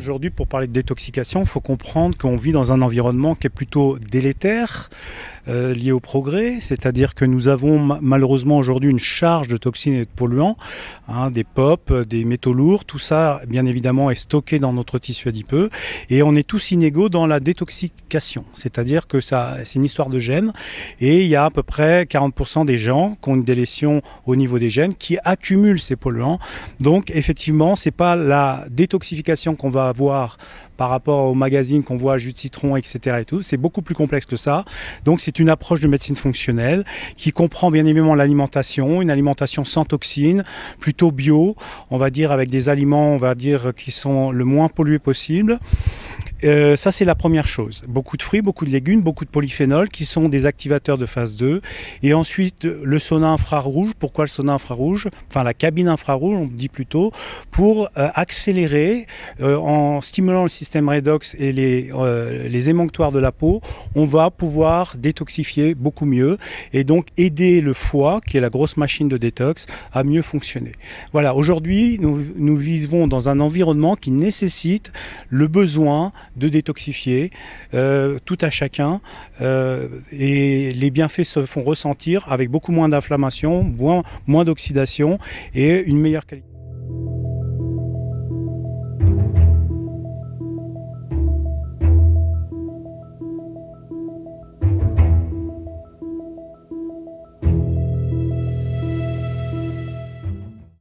Aujourd'hui, pour parler de détoxication, il faut comprendre qu'on vit dans un environnement qui est plutôt délétère, lié au progrès, c'est-à-dire que nous avons malheureusement aujourd'hui une charge de toxines et de polluants, des POP, des métaux lourds, tout ça bien évidemment est stocké dans notre tissu adipeux et on est tous inégaux dans la détoxication, c'est-à-dire que c'est une histoire de gènes et il y a à peu près 40% des gens qui ont une délétion au niveau des gènes qui accumulent ces polluants. Donc effectivement, c'est pas la détoxification qu'on va avoir par rapport aux magazines qu'on voit, jus de citron, etc. et tout. C'est beaucoup plus complexe que ça. Donc c'est une approche de médecine fonctionnelle qui comprend bien évidemment l'alimentation, une alimentation sans toxines, plutôt bio, on va dire avec des aliments, on va dire qui sont le moins pollués possible. Ça c'est la première chose. Beaucoup de fruits, beaucoup de légumes, beaucoup de polyphénols qui sont des activateurs de phase 2. Et ensuite le sauna infrarouge. Pourquoi le sauna infrarouge? Enfin la cabine infrarouge, on dit plutôt, pour accélérer en stimulant le système redox et les émonctoires de la peau, on va pouvoir détoxifier beaucoup mieux et donc aider le foie, qui est la grosse machine de détox, à mieux fonctionner. Voilà, aujourd'hui nous vivons dans un environnement qui nécessite le besoin de détoxifier, tout à chacun, et les bienfaits se font ressentir avec beaucoup moins d'inflammation, moins d'oxydation et une meilleure qualité.